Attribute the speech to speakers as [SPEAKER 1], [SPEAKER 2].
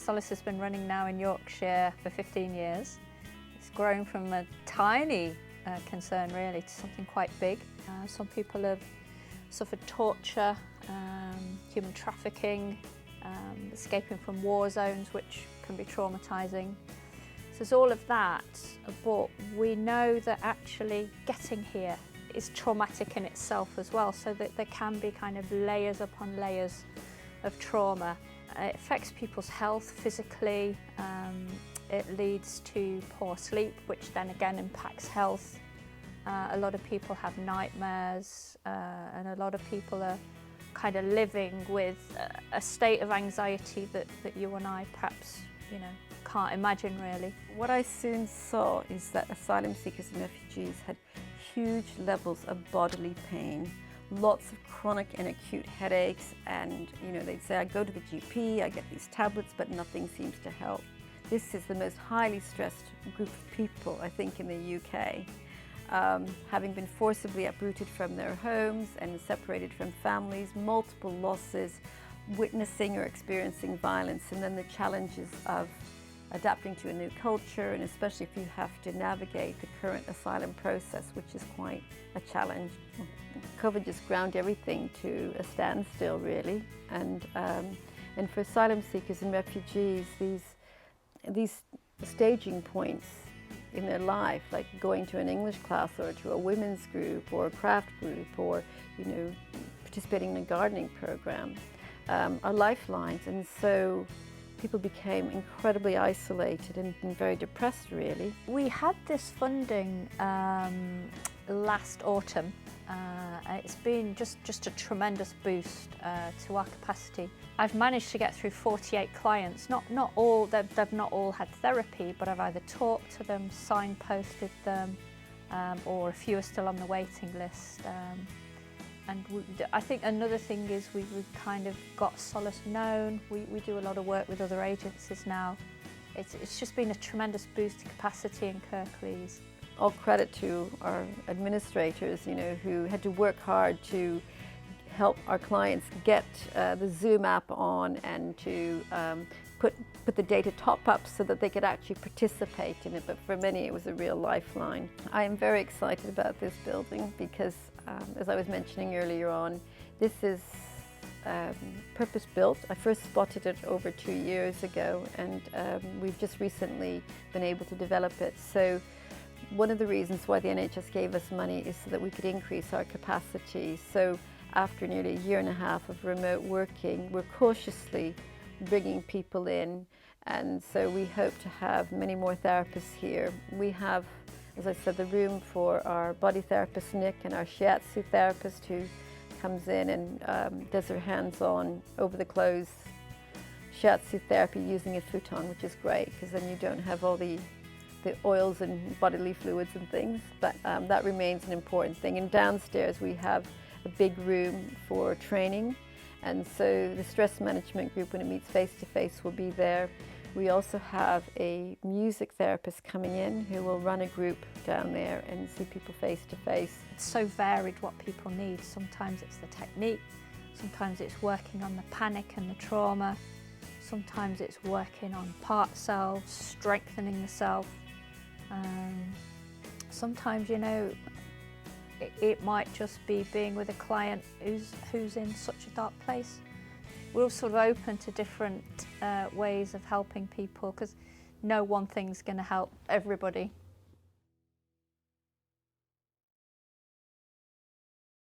[SPEAKER 1] Solace has been running now in Yorkshire for 15 years. It's grown from a tiny concern really to something quite big. Some people have suffered torture, human trafficking, escaping from war zones, which can be traumatising. So there's all of that, but we know that actually getting here is traumatic in itself as well, so that there can be kind of layers upon layers of trauma. It affects people's health physically, it leads to poor sleep, which then again impacts health. A lot of people have nightmares, and a lot of people are kind of living with a state of anxiety that you and I perhaps, can't imagine really.
[SPEAKER 2] What I soon saw is that asylum seekers and refugees had huge levels of bodily pain, lots of chronic and acute headaches, and they'd say, I go to the GP, I get these tablets, but nothing seems to help. This is the most highly stressed group of people, I think, in the UK. Having been forcibly uprooted from their homes and separated from families, multiple losses, witnessing or experiencing violence, and then the challenges of adapting to a new culture, and especially if you have to navigate the current asylum process, which is quite a challenge. COVID just ground everything to a standstill really, and for asylum seekers and refugees, these staging points in their life, like going to an English class or to a women's group or a craft group or participating in a gardening program, are lifelines, and so people became incredibly isolated and very depressed really.
[SPEAKER 1] We had this funding last autumn. It's been just a tremendous boost to our capacity. I've managed to get through 48 clients. Not all, they've not all had therapy, but I've either talked to them, signposted them, or a few are still on the waiting list. And I think another thing is we've kind of got Solace known. We do a lot of work with other agencies now. It's just been a tremendous boost to capacity in Kirklees.
[SPEAKER 2] All credit to our administrators, who had to work hard to help our clients get the Zoom app on and to put the data top up so that they could actually participate in it, but for many it was a real lifeline. I am very excited about this building because, as I was mentioning earlier on, this is purpose-built. I first spotted it over 2 years ago, and we've just recently been able to develop it. So one of the reasons why the NHS gave us money is so that we could increase our capacity. So after nearly a year and a half of remote working, we're cautiously bringing people in, and so we hope to have many more therapists here. We have, as I said, the room for our body therapist Nick and our shiatsu therapist who comes in and does her hands-on over the clothes shiatsu therapy using a futon, which is great because then you don't have all the oils and bodily fluids and things, but that remains an important thing. And downstairs we have a big room for training, and so the stress management group, when it meets face-to-face, will be there. We also have a music therapist coming in who will run a group down there and see people face-to-face.
[SPEAKER 1] It's so varied what people need. Sometimes it's the technique, sometimes it's working on the panic and the trauma, sometimes it's working on part selves, strengthening the self. Sometimes, it might just be being with a client who's in such a dark place. We're all sort of open to different ways of helping people because no one thing's going to help everybody.